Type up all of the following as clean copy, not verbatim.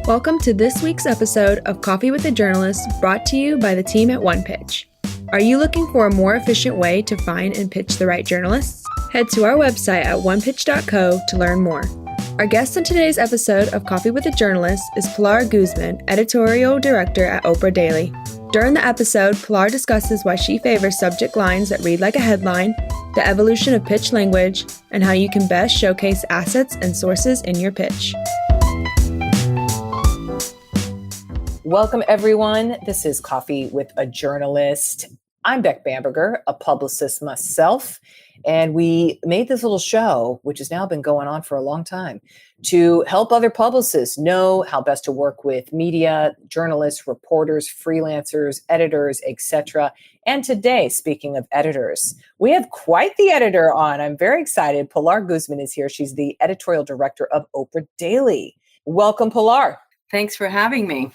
Welcome to this week's episode of Coffee with a Journalist, brought to you by the team at OnePitch. Are you looking for a more efficient way to find and pitch the right journalists? Head to our website at onepitch.co to learn more. Our guest on today's episode of Coffee with a Journalist is Pilar Guzmán, Editorial Director at Oprah Daily. During the episode, Pilar discusses why she favors subject lines that read like a headline, the evolution of pitch language, and how you can best showcase assets and sources in your pitch. Welcome, everyone. This is Coffee with a Journalist. I'm Beck Bamberger, a publicist myself, and we made this little show, which has now been going on for a long time, to help other publicists know how best to work with media, journalists, reporters, freelancers, editors, etc. And today, speaking of editors, we have quite the editor on. I'm very excited. Pilar Guzmán is here. She's the Editorial Director of Oprah Daily. Welcome, Pilar. Thanks for having me.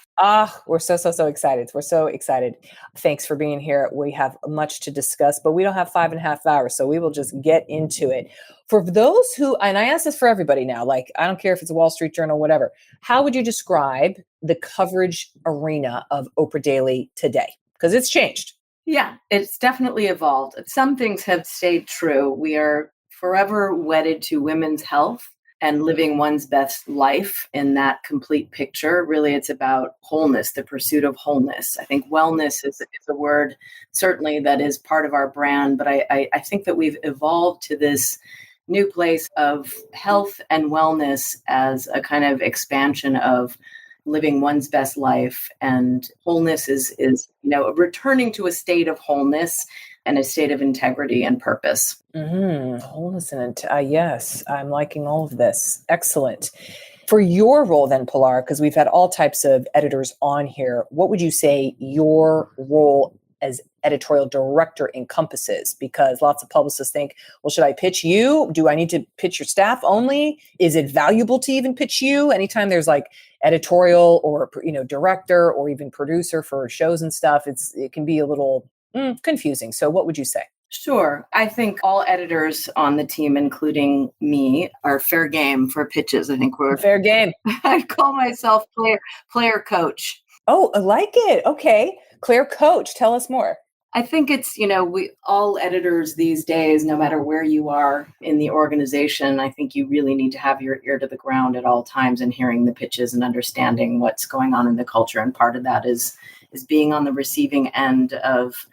We're so excited. We're so excited. Thanks for being here. We have much to discuss, but we don't have 5.5 hours, so we will just get into it. For those who, and I ask this for everybody now, like, I don't care if it's a Wall Street Journal, whatever. How would you describe the coverage arena of Oprah Daily today? Because it's changed. Yeah, it's definitely evolved. Some things have stayed true. We are forever wedded to women's health and living one's best life in that complete picture. Really, it's about wholeness, the pursuit of wholeness. I think wellness is a word certainly that is part of our brand, but I think that we've evolved to this new place of health and wellness as a kind of expansion of living one's best life. And wholeness is returning to a state of wholeness and a state of integrity and purpose. Wholeness and yes, I'm liking all of this. Excellent. For your role then, Pilar, because we've had all types of editors on here, what would you say your role as editorial director encompasses? Because lots of publicists think, well, should I pitch you? Do I need to pitch your staff only? Is it valuable to even pitch you? Anytime there's like editorial or, director or even producer for shows and stuff, it can be a little confusing. So what would you say? Sure. I think all editors on the team, including me, are fair game for pitches. I think we're fair game. I call myself player coach. Oh, I like it. Okay. Player coach. Tell us more. I think it's, we all editors these days, no matter where you are in the organization, I think you really need to have your ear to the ground at all times and hearing the pitches and understanding what's going on in the culture. And part of that is being on the receiving end of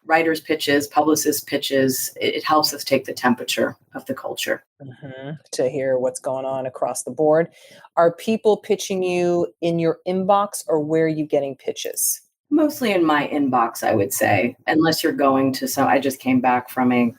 writers' pitches, publicist pitches. It helps us take the temperature of the culture. To hear what's going on across the board. Are people pitching you in your inbox, or where are you getting pitches? Mostly in my inbox, I would say, unless you're going to I just came back from a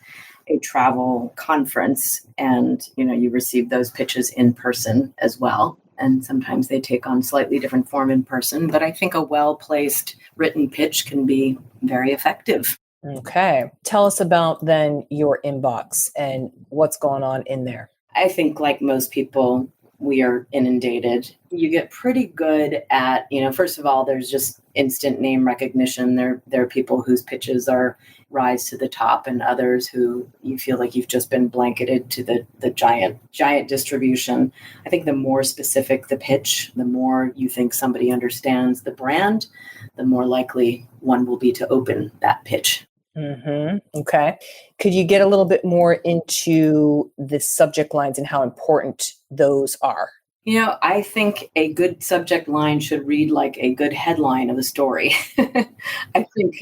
travel conference, and, you receive those pitches in person as well. And sometimes they take on slightly different form in person, but I think a well-placed written pitch can be very effective. Okay. Tell us about then your inbox and what's going on in there. I think like most people, we are inundated. You get pretty good at, first of all, there's just instant name recognition. There are people whose pitches rise to the top, and others who you feel like you've just been blanketed to the giant distribution. I think the more specific the pitch, the more you think somebody understands the brand, the more likely one will be to open that pitch. Okay. Could you get a little bit more into the subject lines and how important those are? I think a good subject line should read like a good headline of a story. I think,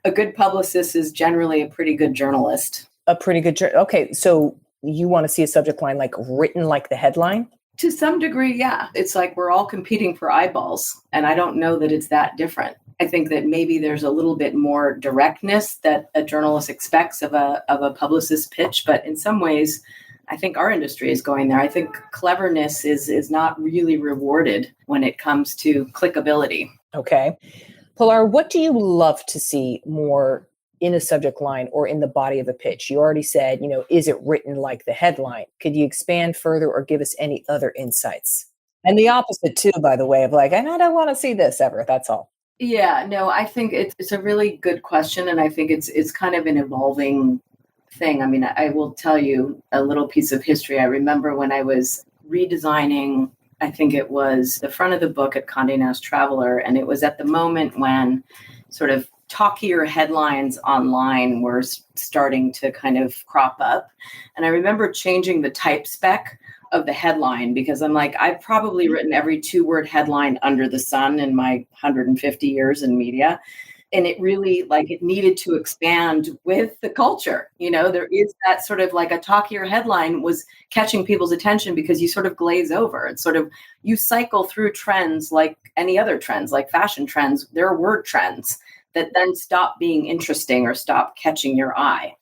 a good publicist is generally a pretty good journalist. Okay. So you want to see a subject line like written like the headline? To some degree, yeah. It's like we're all competing for eyeballs, and I don't know that it's that different. I think that maybe there's a little bit more directness that a journalist expects of a publicist pitch, but in some ways, I think our industry is going there. I think cleverness is not really rewarded when it comes to clickability. Okay. Pilar, what do you love to see more in a subject line or in the body of a pitch? You already said, is it written like the headline? Could you expand further or give us any other insights? And the opposite too, by the way, of like, I don't want to see this ever. That's all. Yeah, no, I think it's a really good question. And I think it's kind of an evolving thing. I mean, I will tell you a little piece of history. I remember when I was redesigning I think it was the front of the book at Condé Nast Traveler. And it was at the moment when sort of talkier headlines online were starting to kind of crop up. And I remember changing the type spec of the headline because I'm like, I've probably written every 2-word headline under the sun in my 150 years in media. And it really it needed to expand with the culture. There is that sort of like a talkier headline was catching people's attention because you sort of glaze over. It's sort of, you cycle through trends like any other trends, like fashion trends. There are word trends that then stop being interesting or stop catching your eye.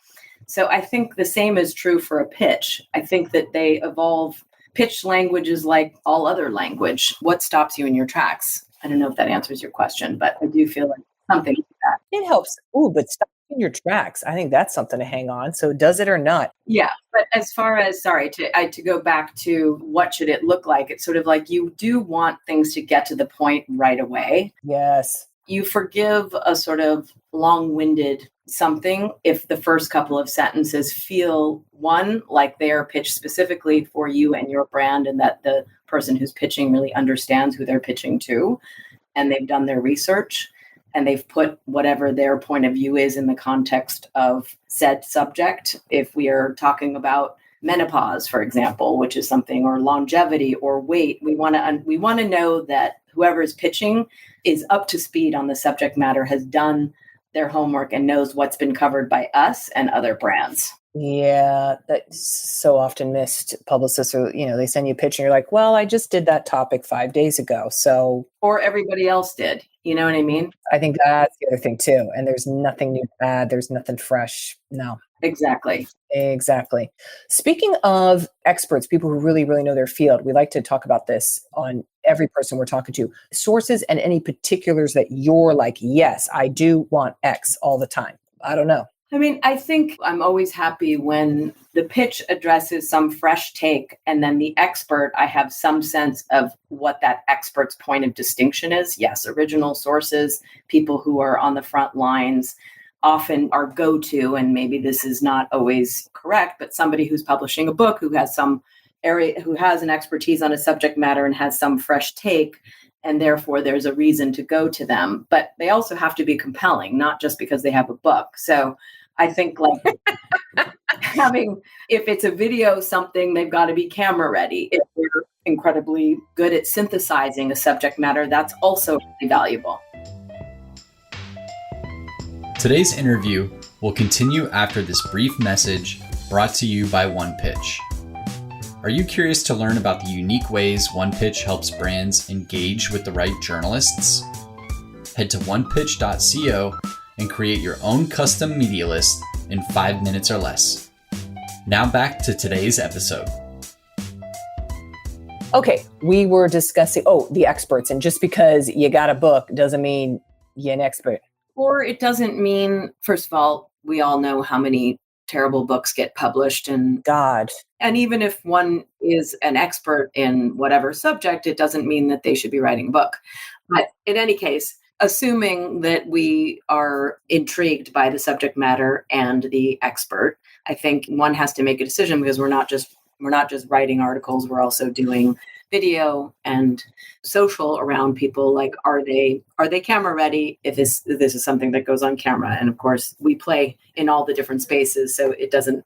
So I think the same is true for a pitch. I think that they evolve. Pitch language is like all other language. What stops you in your tracks? I don't know if that answers your question, but I do feel like something like that. It helps. Ooh, but stop in your tracks. I think that's something to hang on. So does it or not? Yeah. But as far as, to go back to what should it look like? It's sort of like you do want things to get to the point right away. Yes. You forgive a sort of long-winded something if the first couple of sentences feel, one, like they are pitched specifically for you and your brand, and that the person who's pitching really understands who they're pitching to, and they've done their research, and they've put whatever their point of view is in the context of said subject. If we are talking about menopause, for example, which is something, or longevity or weight, we want to know that whoever is pitching is up to speed on the subject matter, has done their homework, and knows what's been covered by us and other brands. Yeah, that's so often missed. Publicists are, they send you a pitch and you're like, well, I just did that topic 5 days ago. So, or everybody else did. You know what I mean? I think that's the other thing too. And there's nothing new to add. There's nothing fresh. No. Exactly. Speaking of experts, people who really, really know their field, we like to talk about this on every person we're talking to. Sources and any particulars that you're like, yes, I do want X all the time. I don't know. I mean, I think I'm always happy when the pitch addresses some fresh take, and then the expert, I have some sense of what that expert's point of distinction is. Yes, original sources, people who are on the front lines, often our go-to, and maybe this is not always correct, but somebody who's publishing a book who has some area, who has an expertise on a subject matter and has some fresh take, and therefore there's a reason to go to them. But they also have to be compelling, not just because they have a book. So I think if it's a video something, they've got to be camera ready. If they're incredibly good at synthesizing a subject matter, that's also really valuable. Today's interview will continue after this brief message brought to you by OnePitch. Are you curious to learn about the unique ways OnePitch helps brands engage with the right journalists? Head to onepitch.co and create your own custom media list in 5 minutes or less. Now back to today's episode. Okay, we were discussing, the experts. And just because you got a book doesn't mean you're an expert. Or it doesn't mean, first of all, we all know how many terrible books get published. And God. And even if one is an expert in whatever subject, it doesn't mean that they should be writing a book. But in any case, assuming that we are intrigued by the subject matter and the expert, I think one has to make a decision, because we're not just writing articles. We're also doing video and social around people. Like, are they camera ready? If this is something that goes on camera, and of course we play in all the different spaces, so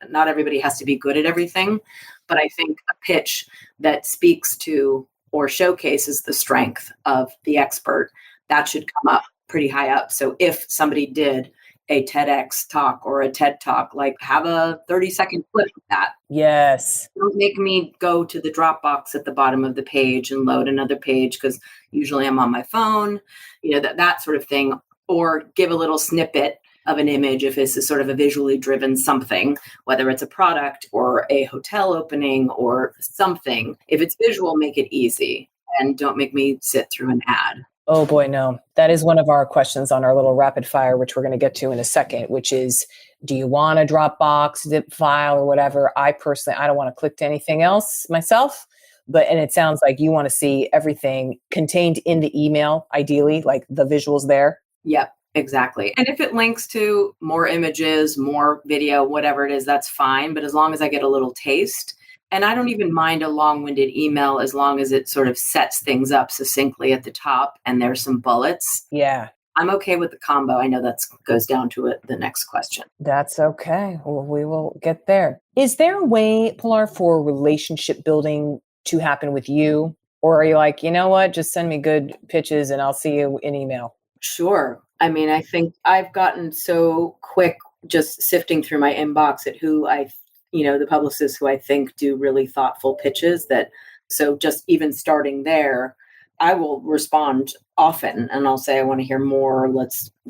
not everybody has to be good at everything. But I think a pitch that speaks to or showcases the strength of the expert, that should come up pretty high up. So if somebody did a TEDx talk or a TED talk, have a 30-second clip of that. Yes. Don't make me go to the Dropbox at the bottom of the page and load another page, because usually I'm on my phone, that sort of thing. Or give a little snippet of an image if this is sort of a visually driven something, whether it's a product or a hotel opening or something. If it's visual, make it easy, and don't make me sit through an ad. Oh boy, no. That is one of our questions on our little rapid fire, which we're going to get to in a second, which is, do you want a Dropbox, zip file, or whatever? I personally, I don't want to click to anything else myself, and it sounds like you want to see everything contained in the email, ideally, like the visuals there. Yep, exactly. And if it links to more images, more video, whatever it is, that's fine. But as long as I get a little taste. And I don't even mind a long-winded email as long as it sort of sets things up succinctly at the top and there's some bullets. Yeah. I'm okay with the combo. I know that goes down to the next question. That's okay. Well, we will get there. Is there a way, Pilar, for relationship building to happen with you? Or are you like, you know what, just send me good pitches and I'll see you in email? Sure. I mean, I think I've gotten so quick just sifting through my inbox at who the publicists who I think do really thoughtful pitches so just even starting there, I will respond often and I'll say, I want to hear more.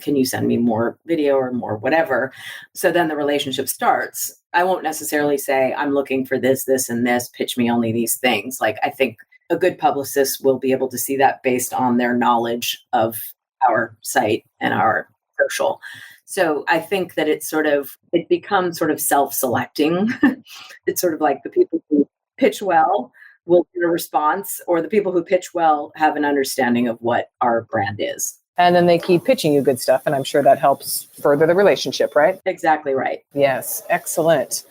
Can you send me more video or more whatever? So then the relationship starts. I won't necessarily say, I'm looking for this, this, and this, pitch me only these things. Like, I think a good publicist will be able to see that based on their knowledge of our site and our social. So I think that it becomes sort of self-selecting. It's sort of like the people who pitch well will get a response, or the people who pitch well have an understanding of what our brand is. And then they keep pitching you good stuff. And I'm sure that helps further the relationship, right? Exactly right. Yes. Excellent.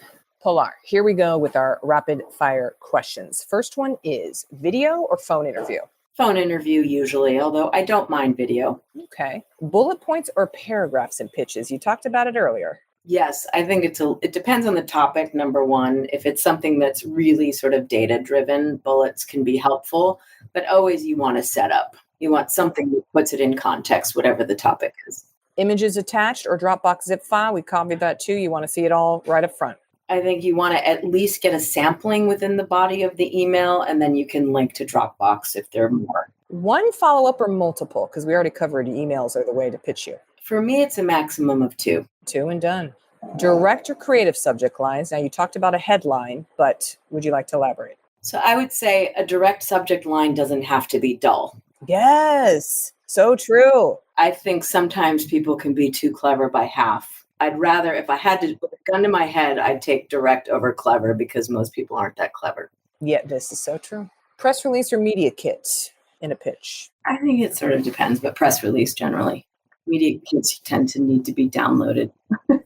Pilar, here we go with our rapid fire questions. First one is video or phone interview? Phone interview usually, although I don't mind video. Okay. Bullet points or paragraphs in pitches? You talked about it earlier. Yes, I think it depends on the topic, number one. If it's something that's really sort of data-driven, bullets can be helpful, but always you want a setup. You want something that puts it in context, whatever the topic is. Images attached or Dropbox zip file? We copied that too. You want to see it all right up front. I think you want to at least get a sampling within the body of the email, and then you can link to Dropbox if there are more. One follow-up or multiple? Because we already covered emails are the way to pitch you. For me, it's a maximum of 2. 2 and done. Direct or creative subject lines? Now, you talked about a headline, but would you like to elaborate? So I would say a direct subject line doesn't have to be dull. Yes, so true. I think sometimes people can be too clever by half. I'd rather, if I had to put a gun to my head, I'd take direct over clever because most people aren't that clever. Yeah, this is so true. Press release or media kit in a pitch? I think it sort of depends, but press release generally. Media kits tend to need to be downloaded.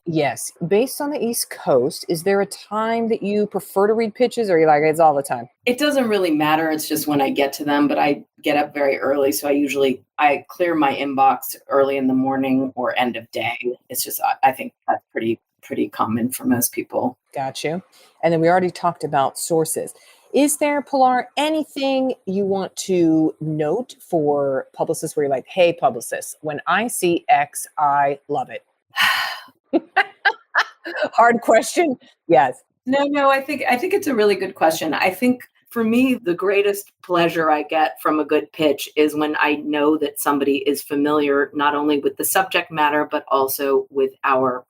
Yes. Based on the East Coast, is there a time that you prefer to read pitches, or are you like, it's all the time? It doesn't really matter. It's just when I get to them, but I get up very early. So I clear my inbox early in the morning or end of day. It's just, I think that's pretty common for most people. Got you. And then we already talked about sources. Is there, Pilar, anything you want to note for publicists where you're like, hey, publicists, when I see X, I love it? Hard question. Yes. No, I think it's a really good question. I think for me, the greatest pleasure I get from a good pitch is when I know that somebody is familiar not only with the subject matter, but also with our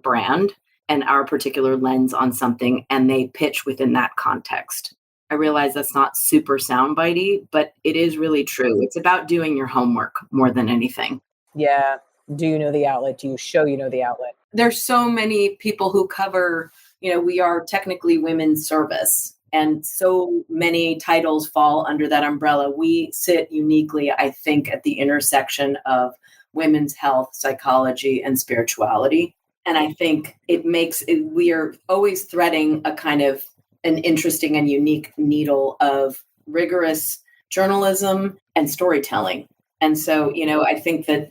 brand and our particular lens on something, and they pitch within that context. I realize that's not super soundbitey, but it is really true. It's about doing your homework more than anything. Yeah. Do you know the outlet? Do you show you know the outlet? There's so many people who cover, we are technically women's service, and so many titles fall under that umbrella. We sit uniquely, I think, at the intersection of women's health, psychology, and spirituality. And I think we are always threading a kind of an interesting and unique needle of rigorous journalism and storytelling. And so, I think that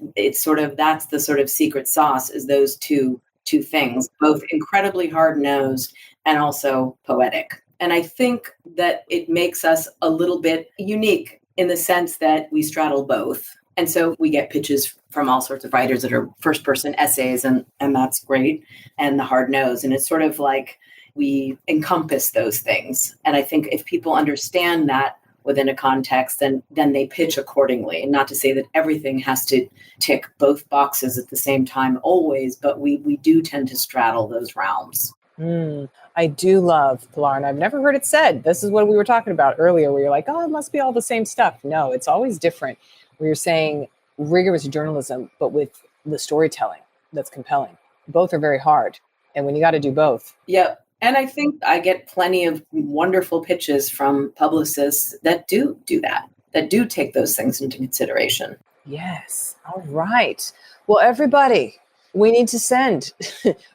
that's the sort of secret sauce is those two things, both incredibly hard-nosed and also poetic. And I think that it makes us a little bit unique in the sense that we straddle both. And so we get pitches from all sorts of writers that are first-person essays, and that's great, and the hard nose. And it's sort of like we encompass those things. And I think if people understand that within a context, then they pitch accordingly. And not to say that everything has to tick both boxes at the same time always, but we do tend to straddle those realms. I do love, Pilar, and I've never heard it said. This is what we were talking about earlier, where you're like, oh, it must be all the same stuff. No, it's always different. Where you're saying rigorous journalism, but with the storytelling that's compelling. Both are very hard. And when you got to do both. Yep. And I think I get plenty of wonderful pitches from publicists that do that do take those things into consideration. Yes. All right. Well, everybody, we need to send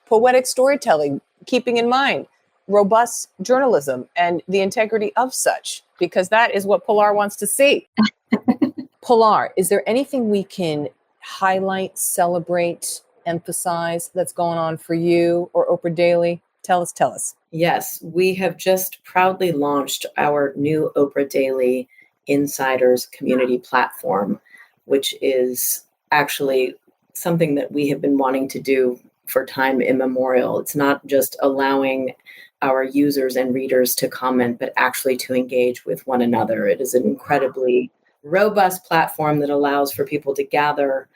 poetic storytelling, keeping in mind robust journalism and the integrity of such, because that is what Pilar wants to see. Pilar, is there anything we can highlight, celebrate, emphasize that's going on for you or Oprah Daily? Tell us. Yes, we have just proudly launched our new Oprah Daily Insiders community platform, which is actually something that we have been wanting to do for time immemorial. It's not just allowing our users and readers to comment, but actually to engage with one another. It is an incredibly robust platform that allows for people to gather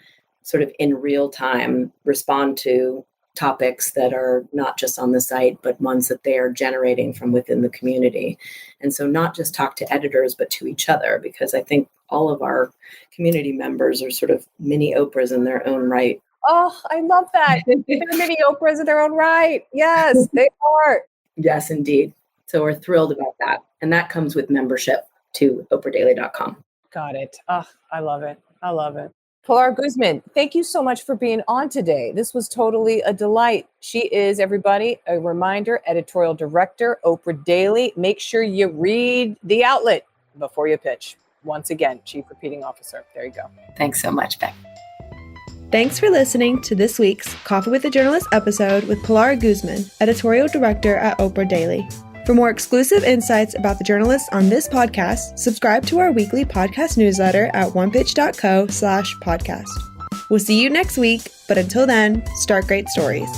sort of in real time, respond to topics that are not just on the site, but ones that they are generating from within the community. And so not just talk to editors, but to each other, because I think all of our community members are sort of mini Oprahs in their own right. Oh, I love that. They're mini Oprahs in their own right. Yes, they are. Yes, indeed. So we're thrilled about that. And that comes with membership to oprahdaily.com. Got it. Oh, I love it. Pilar Guzmán, thank you so much for being on today. This was totally a delight. She is, everybody, a reminder, Editorial Director, Oprah Daily. Make sure you read the outlet before you pitch. Once again, Chief Repeating Officer. There you go. Thanks so much, Beck. Thanks for listening to this week's Coffee with a Journalist episode with Pilar Guzmán, Editorial Director at Oprah Daily. For more exclusive insights about the journalists on this podcast, subscribe to our weekly podcast newsletter at onepitch.co/podcast. We'll see you next week, but until then, start great stories.